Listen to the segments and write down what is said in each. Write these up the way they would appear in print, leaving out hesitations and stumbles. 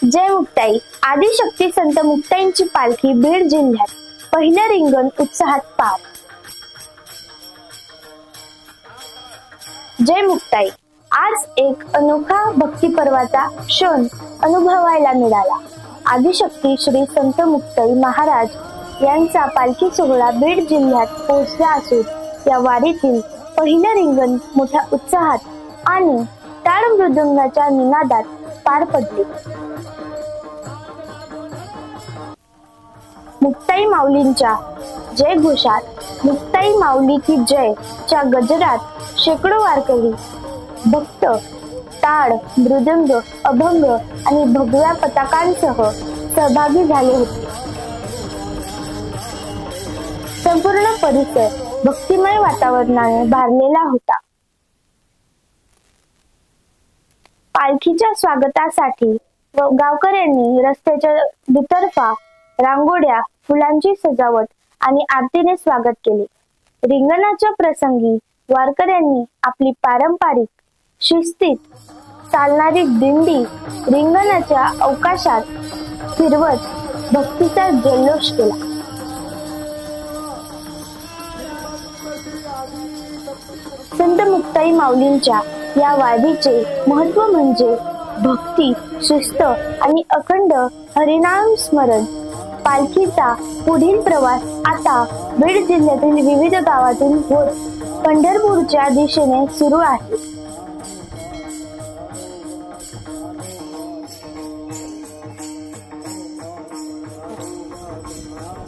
जय मुक्ताई. आदिशक्ती संत मुक्ताईंची पालखी बीड जिल्ह्यात पहिलं रिंगण उत्साहात पार. जय मुक्ताई. आज एक अनोखा भक्ती पर्वाचा क्षण अनुभवायला मिळाला. आदिशक्ती श्री संत मुक्ताई महाराज यांचा पालखी सोहळा बीड जिल्ह्यात पोहोचला असून या वारीतील पहिलं रिंगण मोठ्या उत्साहात आणि टाळ मृदुंगाच्या निनादात पार पडले. मुक्ताई माऊलींच्या जय घोषात मुक्ताई माऊली की जय च्या गजरात शेकडो वारकरी भक्त टाळ मृदुंग अभंग आणि भगव्या पताकांसह सहभागी झाले होते. संपूर्ण परिसर भक्तिमय वातावरणाने भारलेला होता. पालखीच्या स्वागतासाठी गावकऱ्यांनी रस्त्याच्या दुतर्फा रांगोळ्या, फुलांची सजावट आणि आरतीने स्वागत केले. रिंगणाच्या प्रसंगी वारकऱ्यांनी आपली पारंपरिक शिस्तीत चालणारी दिंडी रिंगणाच्या अवकाशात फिरवत भक्तीचा जल्लोष केला. संत मुक्ताई माऊलींच्या या वारीचे महत्व म्हणजे भक्ती, शिस्त आणि अखंड हरिनाम स्मरण. पालखीचा पुढील प्रवास आता बीड जिल्ह्यातील विविध गावातून होत पंढरपूरच्या दिशेने सुरू आहे.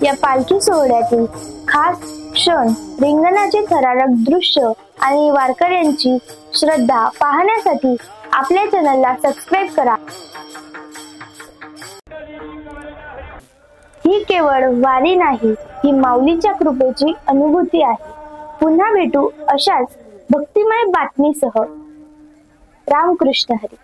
या पालखी सोहळ्यातील खास क्षण, रिंगणाचे थरारक दृश्य आणि वारकऱ्यांची श्रद्धा पाहण्यासाठी आपल्या चॅनलला सबस्क्राईब करा. ही केवळ वारी नाही, ही माऊलीच्या कृपेची अनुभूती आहे. पुन्हा भेटू अशाच भक्तिमय बातमीसह. रामकृष्ण हरी.